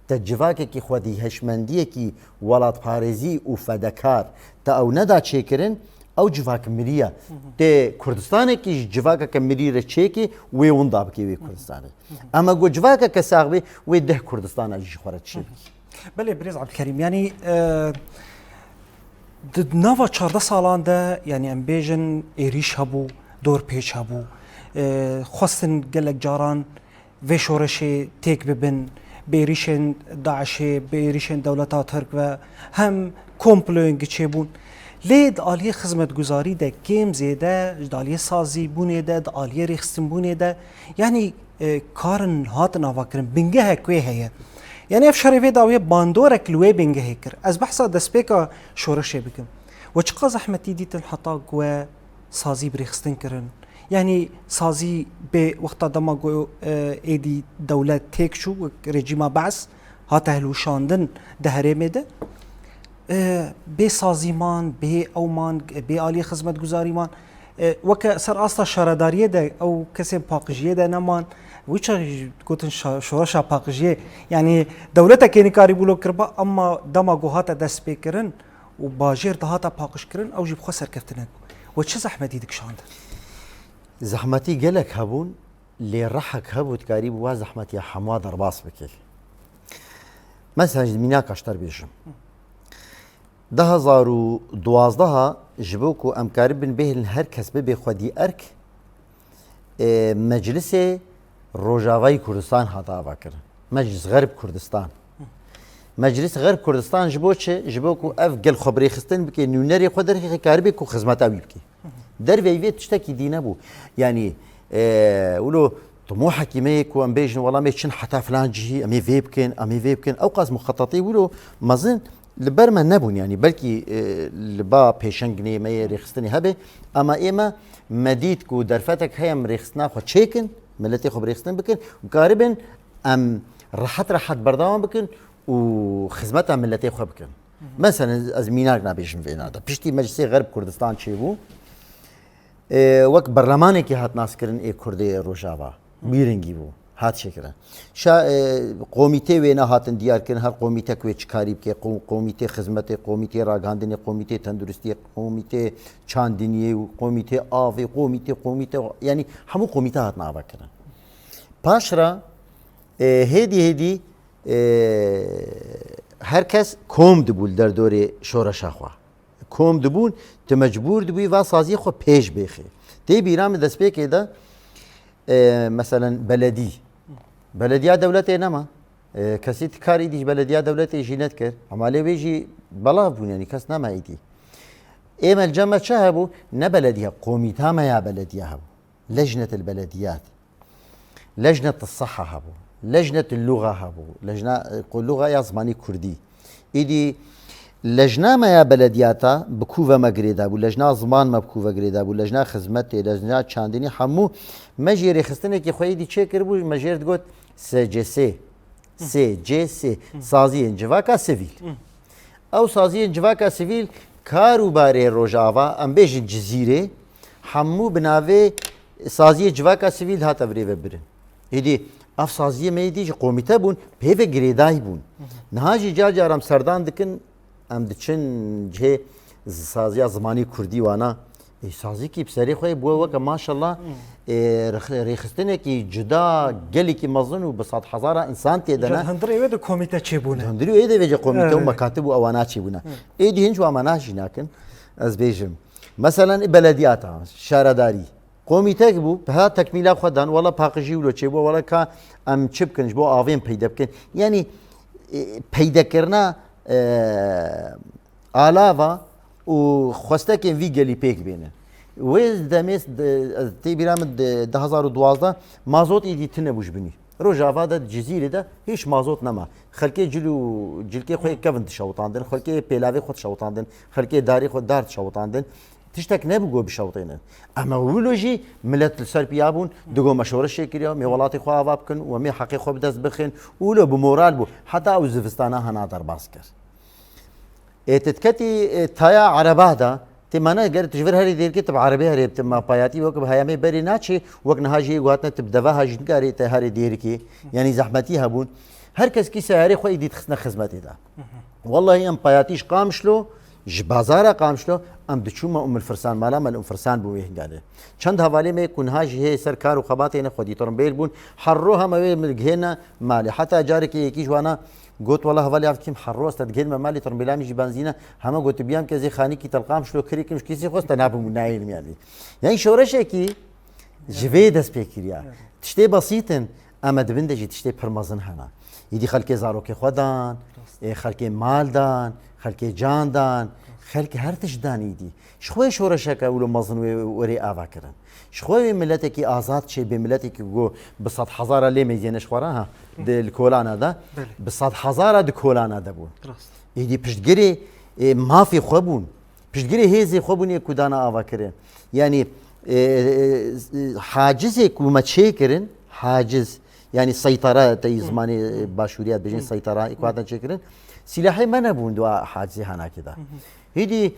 تجواک کی خودی هشمندی کی ولات پارزی و فدکار تا او ندا چه کرن او جواک مریه ته کردستان کی جواک که مریه چه کی وی اوندا بکی وی کردستان اما گو جواک که ساغبی وی ده کردستان اجی خورد چه بکی بله بريز عبد الكريم يعني ناوا 14 سالان ده يعني ام بيجن ايريش هبو دور بيش هبو خواستن قلق جاران في شورشي تيك ببن بيريشن داعشي بيريشن دولتا ترك و هم كومبلوينگ چيبون لید آلیه خدمت گذاری ده کم زیده دالیه سازی بونه ده دالیه ریخستن بونه ده یعنی کارن هات ناوا کرن بنگه هکوی هیه يعني اف شريفي داويه باندورك لوي بنجه هيكر از بحثا دسبيكا شورشه بكم وچقا زحمتي ديتن حتا قوى سازي بريخستن كرن يعني سازي بوقتا دما قوى ايدي دولة تيكشو رجيما بعث هاتا هلوشاندن دهريمي ده بي سازيمان بي اومان بي آلية خدمت گزاريمان وكا سر اصلا شارداريه ده او كسي باقجيه ده نمان ويشا قلت شورشا باقجيه يعني دولتها كيني كاري بولو كربا اما دما جوهاتا داس بيكرن وباجير دهاتا باقش كرن او جيب خسر كفتنك وتش زحمتي ديك شاند زحمتي قالك هبون اللي رحك هبوت كاريب وا زحمتي حماد رباص بكي مثلا ميناك اشتر بيجم 2012 جبوكو ام كاربن به هر کس به خودی ارك مجلس روجاوای کردستان هاتا وکر مجلس غرب کردستان مجلس غرب کردستان جبوكو اف گل خبری خستن بکی نونری خودر کاربی کو خدمت اوی بکی در ویوی تشتکی دینه بو يعني ولو طموحك يميك وام بيجن والله ميشن حتى فلان جي امي فيبكن اوقات مخططي ولو مازن لبرما نبون يعني بلكي لبا بيشنجني مي ريخستني هبه اما ايما مديد كو درفتك هيم ريخستنا خو تشيكن ملتي خو ريخستن بكن وقاربا ام راحت بردوام بكن وخدمتها ملتي خو بكن مثلا ازميناك نابيشن فينا دا بيشتي مجلس غرب كردستان شيبو وك برلماني كي هات ناس كرن اي كردي روجاوا ميرنگي بو هات شكرا شا قوميتي وينا هاتن ديار كن هر قوميتي كوي چكاريب كي قوميتي خدمت قوميتي راغاندني قوميتي تندرستي قوميتي چاندني قوميتي آوي قوميتي يعني همو قوميتي هات نابا كرن پاشرا هيدي هر کس کوم دبول در دور شورش خوا کوم دبون تو مجبور دبوی و سازی خو پیش بخی تی بیرام دست پی که ده مثلا بلدیه دولت نما کسی کاری دیش بلدیه دولت جینت کرد عمالی بیجی بلا بون یعنی کس نما ایدی ايما الجمع چه هبو نه بلدیه قومیتا ما یا بلدیه هبو لجنة البلديات لجنة الصحة هبو لجنة اللغة هبو لجنة اللغة يا زماني كردي إيدي لجنة ما يا بلدياتا بكوفا مقريدا بو لجنة زمان ما بكوفا قريدا بو لجنة خدمتي لجنة چاندني حمو مجيري خستني كي خويا دي تشيكر بو مجير تقول سي جي سي سازي انجواكا سيفيل او سازي انجواكا سيفيل كاروباري روجاوا ام بيج جزيرة حمو بناوي سازي انجواكا سيفيل هاتا بري وبرن إيدي اف سازیه میدی که قومیته بون پیو گریدای بون نهاجی جارم سردان دکن ام دچن جه سازیه زمانی کردی وانا سازی کی بسری خوی بو وک ماشاءالله ریخستنه کی جدا گلی کی مظن و بساط هزار انسان تیدنه هندری ود کمیته چی بونه هندری ود وجه کمیته و مکاتب و اوانا چی بونه ایدی هنج و امانه جناکن از بیجم مثلا بلدیات شهرداری قومیته بو به تکمیل خودن ولا پاقجی ولو چه بو ولا کا ام چپ کنج بو آوین پیدا بکن یعنی پیدا کردن علاوه و خواستکن وی گلی پیک بینه و دمیست تی بیرام 2012 مازوت ایدی تنه بوش بینی روجاوا دا جزیره دا هیچ مازوت نما خلکی جلکی خوی کفن تشوتاندن خلکی پیلاوی خود شوتاندن خلکی داری خود دار شوتاندن تشتك نبغوا بشوطينا اما ولوجي ملت السربيابون دقوا مشوره الشكريا مي ولاتي خوا بابكن ومي حقي خو بدس بخن ولو بمورال بو حتى او زفستانا هنادر باسكر تتكتي تايا عربه دا تمانا غير تجبر هري دير كتب عربي هري ما باياتي وك بهايامي بري ناتشي وك نهاجي واتنا تبدفاها جنكاري تهاري ديركي يعني زحمتي هبون هر كس كي سياري خو يدي تخصنا خدمتي دا والله ام باياتيش قامشلو جبازارا قامشلو ام دچوما الفرسان مالا مال فرسان بويه قاله چند حواله में कुन्हा है सरकार و खबाते ने खुदी तोरम बेल बुन हर्रो हम वे घेना माल حتى جار की एक ही जवाना قلت والله حواله عفتكم حرو استدغين مالي ترم بلامي جي بنزينه هم قلت بيام كزي خاني کی تلقام شلو كري كمش كيسي خوست ناب منايل يعني شورشه کی جوي دس بكريا تشتي بسيطن اما دبندجي تشتي پرمزن هنا يدي خلك زارو كي خدان خلك مال دان خلك جان دان خلك هر تجداني دي شخوي شورشك اولو مزن وري آوا كرن شخوي ملتك آزاد شي بملتك جو بصد حزارة لي ميزينش خوراها دي الكولانا دا بصد حزارة دي كولانا دا بون يدي پشتگري ما في خوبون پشتگري هيزي خوبون يكودانا آوا كرن يعني حاجزي كوما تشي كرن حاجز يعني سيطرة تي زماني باشوريات بجين سيطرة إكوادن تشي كرن سلاحي ما نبون دوا حاجزي هنا كده هيدي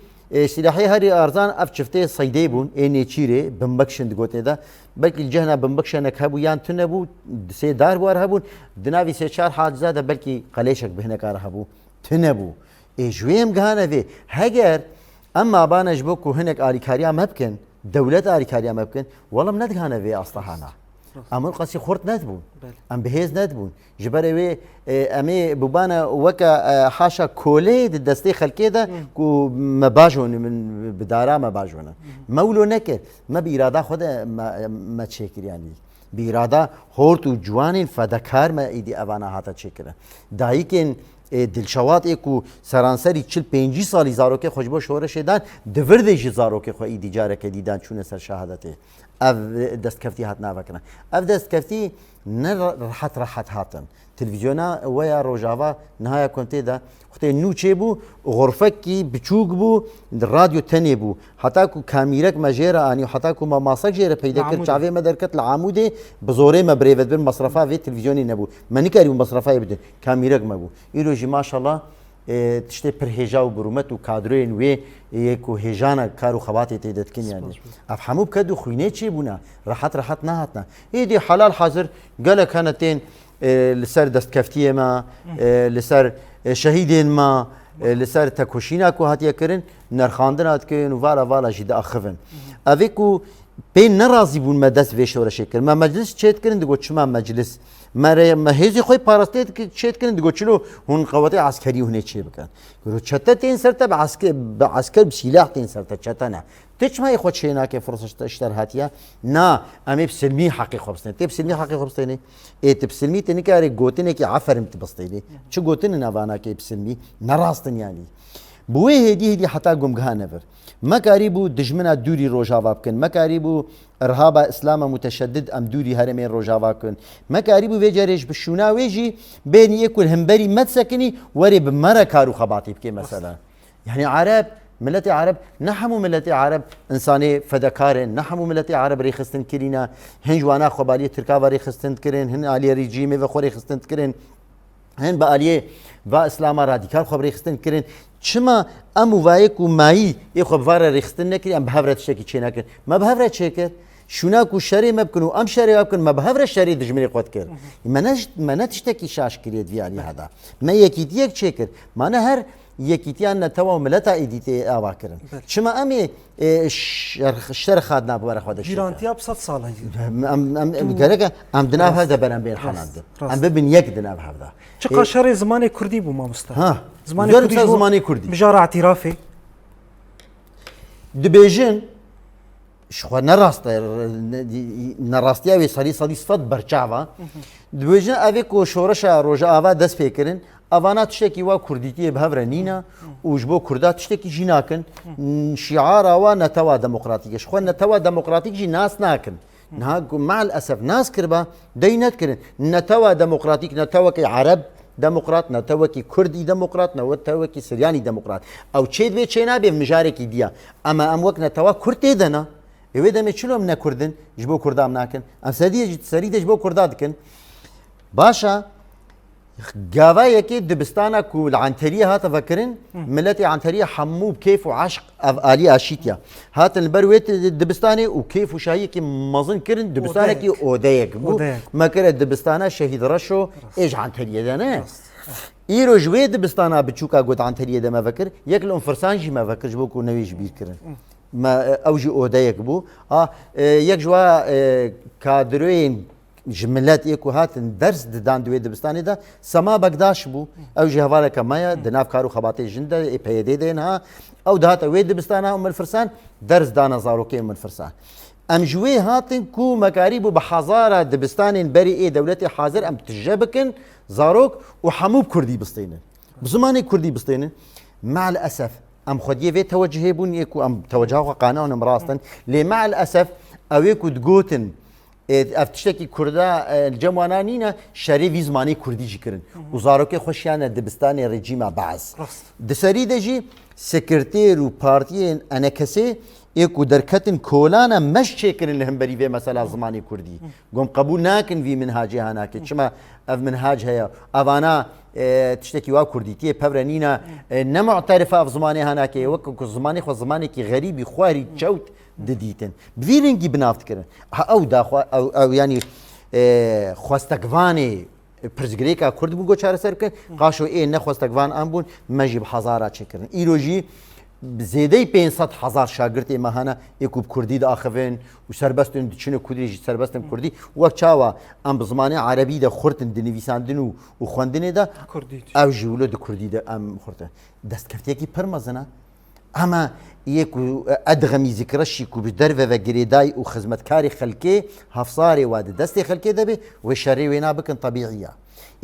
سلاحي هاري ارزان اف شفته صيدي بون اني تشيري بمبكشن دغوت ده بلكي الجهنا بمبكشن كابو يان تنبو سي دار بوار هبون دنافي سي شار حاجزه ده بلكي قليشك بهنا كار هبو تنبو جويم غانا في هاجر اما بانج بوكو هناك اريكاريا مبكن دولة اريكاريا مبكن والله من ندغانا في اصلحانا امر قصي خورت ندبون ام بهيز ندبون جبروي امي بوبانا وكا حاشا كولي دستي خلكي ده كو مباجون من بدارا مباجونا مولو نكر ما بإرادة خدا ما تشكر يعني بإرادة هورتو جوان فدكار ما ايدي اوانا هاتا تشكر دايكن دلشوات اكو سرانسری 45 سالی زاروکه خوشبو شورش دان دوردش زاروکه خو ایدی جاره که دیدان چونه سر شهادته اف دستکفتی هات ناوکنا اف دستکفتی نه راحت هاتن تلفزيونا ويا روجافا نهاية كنت دا خطي نوچه بو غرفك كي بچوك بو الراديو تاني بو حتى كو كاميرك مجيرا اني حتى كو ماسك جيرا پیدا كر چاوي مدركت العمود بزوري ما بريفت بن مصرفا في تلفزيوني نبو ماني كاري مصرفا يبدن كاميرك ما بو يروجي ما شاء الله تشتي برهجا وبرومت وكادرين وي يكو هجانا كارو خباتي تيدتكن يعني افهموا بكدو خوينه چي بونا راحت نهاتنا ايدي حلال حاضر قال كانتين لسر دستکفتیه ما لسر شهیدین ما لسر تکوشینا کو هاتیه کرن نرخاندن هات کرن و والا جدا اخفن اویکو بین نرازی بون مدرس وی شورشه کرن ما مجلس چیت کرن دگو چما مجلس ما هیزی خوی پاراستیت چیت کرن دگو چلو هون قوات عسکری هونه چی بکن گرو چتا تین سرتا بعسكر بسلاح تین سرتا چتا نه تيش ما يخوت شينا كيف فرصة اشتر هاتيا نا امي بسلمي حقي خبصتني تي بسلمي حقي خبصتني اي تبسلمي تني كاري غوتني كي عفرم تبسطيني شو غوتني نافانا كي بسلمي نراستن يعني بوي هدي حتى قوم غانفر ما قريبو دجمنا دوري روجافا بكن ما قريبو ارهاب اسلام متشدد ام دوري هرمين روجافا كن ما قريبو ويجريش بالشونا ويجي بين يكل همبري متسكني وري بمره كارو خباطي بكي مثلا يعني عرب ملتي عرب نحمو ملتي عرب انساني فدكارن نحمو ملتي عرب ريخستن كرينا هن جوانا خباليه تركا ريخستن كرين هن علي ريجيمي و خوري خستن كرين هن باليه با اسلام راديكال خبري خستن كرين چما ام وايك ماي يخبر ريخستن نكري ام بهفرت شكي چيناكن ما بهفرت شكر شوناكو شري مبكنو ام شري مبكن ما بهفرت شري دجمني قوت كر ما نتشتكي شاش كريت في علي هذا ما يكيديك شكر ما نهر یکیتیان نتوا ملتا ایدیتی آوا کردن. شما امی شر خادنا ببر خودش. جیرانتی اب 100 ساله. گرگه ام دناب هذا برام بین خانده. ام ببین یک دناب هذا. چقدر شر زمانی کردی بو ما مستر. ها. زمانی کردی. بجار اعترافی. دبیجن شخوا نەڕاستیا وێ سەدی سفەت بەرچاوە دوێژن ئەوێک و شۆڕەشە ڕۆژئاوا دەست پێکردن ئەوانە تشتێکی وا کوردیتیە بهەورە نینە وش بۆ کووردا تشتێکی ژی ناکەن شیعاراوە نەتەوا دەموقراتیکە خۆ نەتەوا دەموقراتیکژی ناس ناکەن مع الأسف ناس کربە دەی نەتکردن نەتەوا دەموقراتیک نەتەوەکەی عەرەب دەموقرات نەتەوەکی کوردی دەموقرات نەوەتەوەکی سریانی دەموقرات ئەو چێت بێ چێ نابێ مژارێکی دیە ئەمە ئەم وەک نەتەوا کورد تێدەنا ئێوێ دەمێ چلۆم نەکوردن ژ بۆ کوردام ناکەن ئەم سەری دەش بۆ کووردا دکن باشە گاوایەکی دبستانە و لە عنتەریە هاتەڤەکردن ملەتی عنتەریە هەموو کەیف و عاشق ئالی ئاشیتە هاتن بەر وێت دبستانی و کەیف و شایەکی مەزن کردن دبستانێکی ئۆدەیەک بوو مەکرە دبستانە شەهید ڕەش و ئێژ عنتەریە دەنێ ئیرۆژ وێ دبستانە بچووکە گوت عنتەریە دەمەڤەکرد یەک لەم فرسانژی مەڤەکرد بۆ و نەوێژ بیرکردن ئەوژی ئۆدەیەک بوو یەک ژوا کادرۆین ژملەت یەک و هاتن دەرس ددان دوێ دبستانێدا سەما بەگداش بوو ئەو ژی هەواڵەکە مایە دناف کار و خەباتەی ژندە پەیەدێ دێن ها ئەو داهاتە وێ دبستانە ئەمەلفرسان دەرس دانە زارۆکەی ئەمەلفرسان ئەم ژوێ هاتن کو مەکاری بوو بە حەزارە دبستانên berê ê dewletê حازر ئەم تژە بکن زارۆک و هەموو کوردی بستێنن بزمانی کوردی بستێنن مع الأسف ئەم خودیە vê tewecihê bûn yek û em tewecaha qanûn em rastin lê mع الأسف ئەوێ ku digotin ئەف تشتێکی کووردا جەموانە نینە شەرێ وی زمانی کوردیژی کردن و زارۆکێ خۆشیانە دبستانی ڕێجیمە بەعز دەسەری دەژی سکرتێر و پارتیên ئەنەکەسێ ئێک و دەرکەتن کۆلانە مەش چێکردن لە هەمبەری vê مەسەلا زمانی کوردی گۆم قبول ناکن وی منهاجێ هەناکە چما ئەف منهاج هەیە ئەوانە تشتێکی وا کوردیتیە پەورە نینە نەمعتەرفە ئەف زمانی هەناکێ وەکو زمانی خۆ زمانێکی غەریبی خواری چەوت ددیتن بڤێرنگی بنافتکردن ئەو داخوا ئەو ینی خواستەکوانێ پرزگرێکا کورد بوو گۆ چارەسەر بکەن قاشۆ ئێ نەخواستەکوان ئەم بوون مەژی بە حەزارا چێکردن ئیرۆژی زێدەی 500,000 شاگرد ئێمە هەنە ئێک و کوردی داخەوێن و سەربەستن دچنە کوردیژی سەربەستن کوردی وەک چاوە ئەم بە زمانی عەرەبی دە خورتن دنویساندن و خوێندنێدا ئەو ژیولە دە کوردی دە ئەم خورتە دەستکەفتێکی پڕ مەزنە ئەمە یەک و ئەدغەمی زیکرەشی و دەرڤە گرێدای و خزمەتکاری خەلکێ هەفسارێ وادە دەستی خەلکێ دەبێ وێ شەرێ وێنا بکەن طبیعیە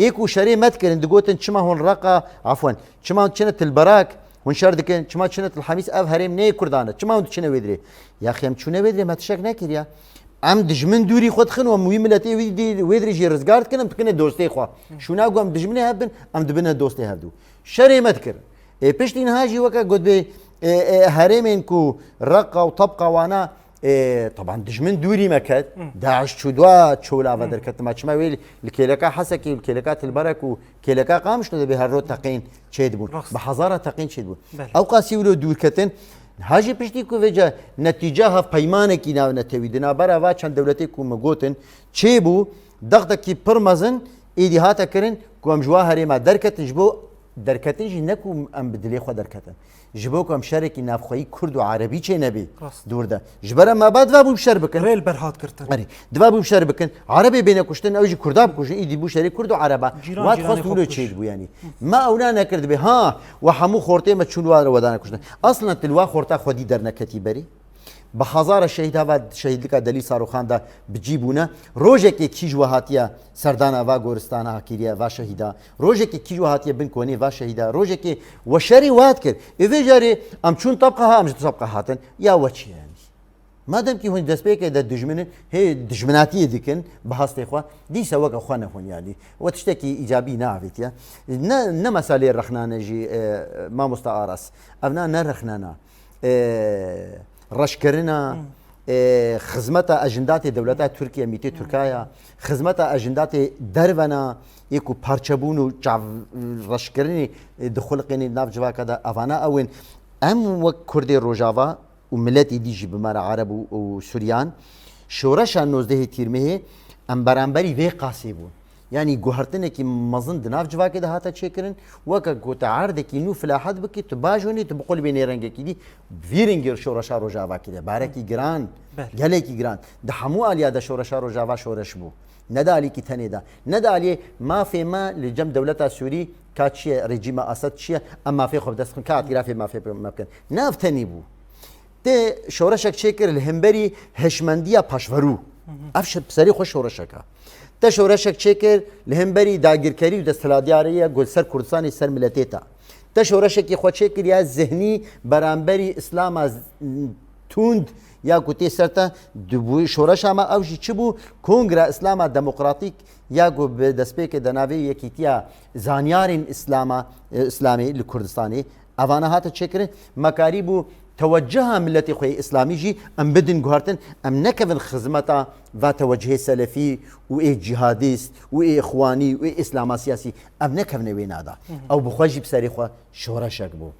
یەک و شەرێ مەتکردن دگوتن چما هۆن ڕقا عفوەن چما چنە تلبەراک هون شەر دکەن چما چنە الحەمیس ئەv هەرێم نەیە کوردانە چما هون چنە وێدرێ یاخیم چونە وێدرێ مەتشەک نەکردیا ئەم دژمن دووری خۆت خن و موی ملەتی وێدرێژی ڕزگار بکەن بکەنە دۆستەی خوا شوناگو ئەم دژمنێ هەبن ئەم دبنە دۆستی هەردوو شەرێ مەتکرد پشتین هاژی وەکە گوت بێ هەرێمێن و ڕقا و تەبقاوانە طبعا دژمن دووری مەکرد داعش چودوا چۆلاوە دەرکەتمە چمە وێ لە کێلەکە حەسەکی کێلەکە تلبەرەك و کێلەکە قامشتە دەبێ هەرۆ تەقین چێت بوون بە حەزارە تەقین چێت بوون ئەو قاسی ولۆ دوورکەتن هاژی پشتی کو وێجە نەتیجە هەف پەیمانێکی ناو نەتەوی دنابەرەوە چەند دەولەتێک و مەگوتن چێ بوو دەغدەکی پڕ مەزن ئیدی هاتەکردن کوم ژوا هەرێمە دەرکەتنش بۆ دەرکەتنژی نەکو ئەم بدلێ خۆ دەرکەتن ji bo ku em şerekî navxweyî Kurd û Erebî çê nebê dûr de ji ber em ba diva bû şer bikin rêl berhat kirtin diva bû şer bikin Erebê bêne kuştin ew jî Kurda bikuşin îdî bû şerê Kurd û Ereba wat xwest wilo çêd bû yanî me ewna nekirdibe ha we hemû xortê me çûn wa wedane kuştin aslan tilwa xorta xwedî derneketî berî بە حەزارە شەهیداوا شەهیدلکە دەلی ساروخاندا بجی بوونە ڕۆژێکی کیژوە هاتیە سەردانەوا گۆرستانە هاکیریە وا شەهیدا ڕۆژێکی کیژوە هاتیە بن کۆنێ وا شەهیدا ڕۆژێکی وەشەری وات کرد ئێوێ جارێ ئەم چوون تەبقە ها ئەمژ تەبقە هاتن یا وەچیانی مادەمکی هۆن دەستپێکێ دە دژمنن هێ دژمناتیە دیکن بە هەستێ خوا دیسە وەکە خوا نەخۆنیانی وە تشتێکی ئیجابی ناوێتە نە مەسالێ ڕەخنانەژی مامۆستا ئاراس ئەونا نەرەخنانە ڕەشکردنە خزمەتە ئەژنداتی دەولەتە تورکیا میتێ تورکایە خزمەتە ئەژنداتی دەرڤەنە یەک و پارچەبوون و ڕەشکردنی دخولقێنی ناو جوواکەدا ئەوانە ئەوێن ئەم وەک کوردی ڕۆژاوا و ملەتی دیژی بمارە عەرەب و سوریان شۆڕەشان نۆزدەهی تیرمەیە ئەم بەرامبەری وێ قاسی بوون ینی گوهرتنێکی مەزن دناو جوواکێدا هاتە چێکردن وەکە گوتە عەردێکی نو فلاحەت بکەیت تو باشۆنی تو بقول بێنێ ڕەنگێکی دی ڤیرنگێر شۆڕەشا ڕۆژاواکیدا بارێکی گران گەلێکی گران دە هەموو ئالیادا شۆڕەشا ڕۆژاوا شۆرەش بوو نەدالیکی تەنێدا نەدالێ مافێمە لە جەم دەولەتە سووری کات چییە ڕێجیمە ئەسەد چییە ئەم مافێ خۆ دەستخن کات گرافێ مافێ مەبکەن نافتەنی بوو ته شورشک چکر لهمبری هشمندیا پاشورو افش بسری خوش شورشکا ته شورشک چکر لهمبری داگیرکاری و دستلادیاری گلسر کردستان سر ملتیتا ته شورشکی خو چکر یا ذهنی برانبری اسلام از توند یا گوتی سرتا دبوی شورش اما اوجی چی بو کنگره اسلام دموکراتیک یا گو به دسپیک دناوی یکیتیا زانیارین اسلامی لکردستانی اوانه هات چکر مکاری بو توجه ملت خوی اسلامی جی ام بدن گوهرتن ام نکون خدمتا و توجه سلفی و ای جهادیست و ای اخوانی و ای اسلام سیاسی ام نکون وینادا او بخواجی بسری خو شورشک بو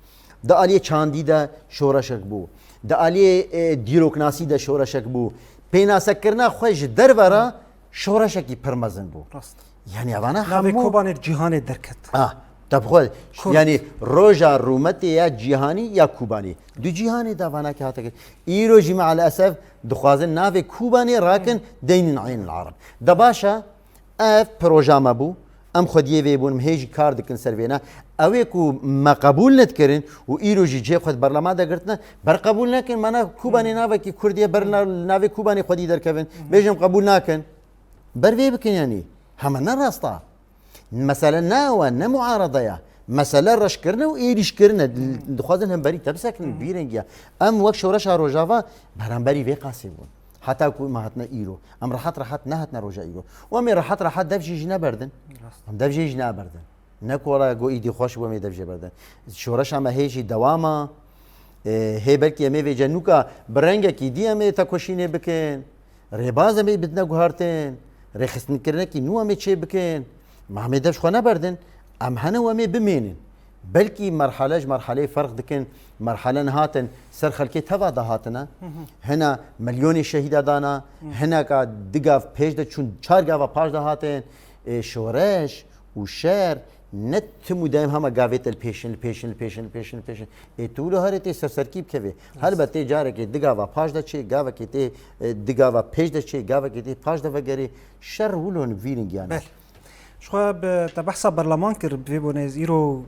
دا آلیه چاندی دا شورشک بو دا آلیه دیروکناسی دا شورشک بو پیناسک کرنا خوش در ورا شورشکی پرمزن بو یعنی اوانه ناوی همو کوبان جیهان درکت طب یعنی روجا رومتی یا جیهانی یا کوبانی دو جیهانی داوانا که هاته ایرو جی مع الاسف دخوازن ناوی کوبانی راکن دین عین العرب دباشا اف پروژه بو ام خودیه وی بون هیچ کار دکن سروینا اوی کو ما قبول نت کرن و ایرو جی جه خود برلمان دا گرتنا بر قبول نکن منا کوبانی ناوی کی کردیه بر ناوی کوبانی خودی در کفن بیجم قبول نکن بر وی بکن یعنی همه نراستا مثلا ناوى نمعارضة مثلا رش كرنا وإيريش كرنا دخوازن هم بري تبسكن بيرنجيا أم وقت شورشها روجافا برام بري في قاسبون حتى كو ما هتنا إيرو أم راحت نهتنا روجا إيرو وأمي راحت دفجي جنا بردن أم دفجي جنا بردن نكورا جو إيدي خوش وأمي دفجي بردن شورشها ما هيجي دواما هي بلكي أمي في جنوكا برنجا كي دي أمي تكوشيني بكن رباز أمي بدنا جوهرتين رخصن كرنا كي نو أمي تشي بكن ما هم يدفش خوانا بردن ام هنا ومي بمينن بلكي مرحله فرق دكن مرحله نهاتن سر خلكي توا دهاتنا هنا مليون شهيد دانا هنا کا دغاف پیج د چون چار گاوا پاش دهاتن شورش وشر نت مدام هم گاوت البيشن طول هرتي سرسركيب كوي البته جاره کې دغاوا پاش د چي گاوا کې ته دغاوا پیج د چي گاوا کې ته پاش د وګري شر ولون ويرنګيان شو بحثا برلمان كر بيبونيز إيرو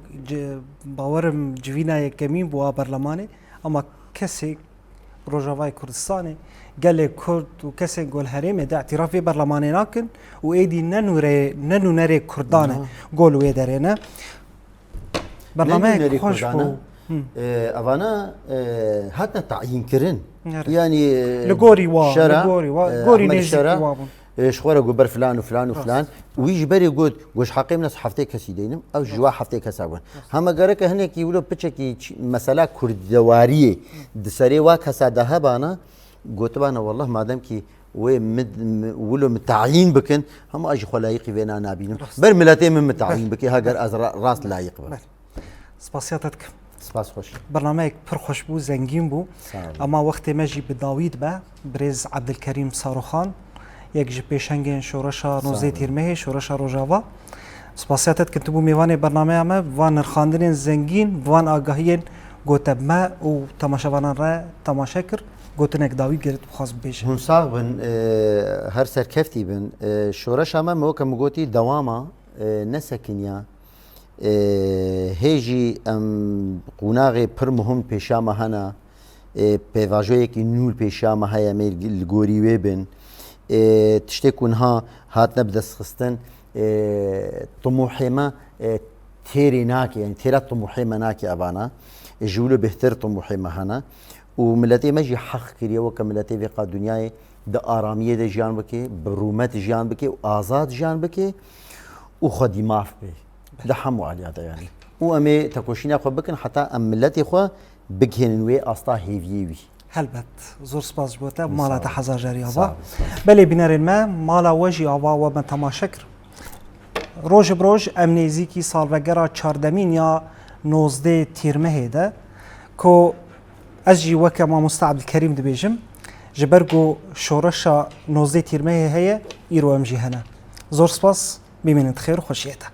باورم جوينا يكمين بوا برلماني أما كسي روجافاي كردستاني قال كرد وكسي قول هريمة دا اعتراف برلماني ناكن وإيدي ننو نري كردانة قولوا يدرينا برلماني خوش بو أفانا هاتنا تعيين كرن يعني لغوري غوري نيزي شخوره جبر فلان وفلان وفلان ويجبري جود وش حقيم ناس حفتي كسيدينم او جوا حفتي كسابون هم جرك هنا كي يقولوا بتشكي مسألة كردوارية دسري واكسا دهبانا قلت بانا والله ما دام كي ولو متعيين بكن هم اجي خلايقي بينا نابينم بر ملاتين من متعيين بكي هاجر از راس لايق بر سباسياتك سپاس خوش برنامج پر خوش بو زنگين بو اما وقت ما جي بداويد با برز عبد الكريم صاروخان یک جی پیشنگین شورشا نوزه تیرمه شورشا روجاوا سپاسیاتت که تو بو میوان برنامه ما وان نرخاندنین زنگین وان آگاهین گوتب ما و تماشاوانان را تماشا کر گوتنک داوید گرت خاص بیش هون ساق بن هر سرکفتی بن شورشا ما موکم گوتی دواما نسکنیا هیجی قوناغ پر مهم پیشا هنا پیواجوی که نور پیشا هیا میر الگوری وی بن تشتكونها هاتنا بدس خستن طموحي ما تيري ناكي يعني تيرات طموحي ما ناكي أبانا جولو بهتر طموحي ما هنا وملتي مجي حق كريا وكملتي في قا دنياي دا آرامية دا جان بكي برومات جان بكي وآزاد جان بكي وخدي ماف بي دا حمو عليها دا يعني وأمي تكوشينا خو بكن حتى أم ملتي خو بكهنوي أستا هيفيوي هلبت زور سپاس بوده مالا ده هزار جاری آوا بله بینرین ما مالا وجی آوا و من تماشکر روز بروز امنیزی کی سالوگرا 14 یا 19 تیرمه هیده که از جی وکه ما مستعد الكريم دبیجم جبرگو شورشا 19 تیرمه هیه ایرو امجی هنه زور سپاس ببینید خیر و خوشیته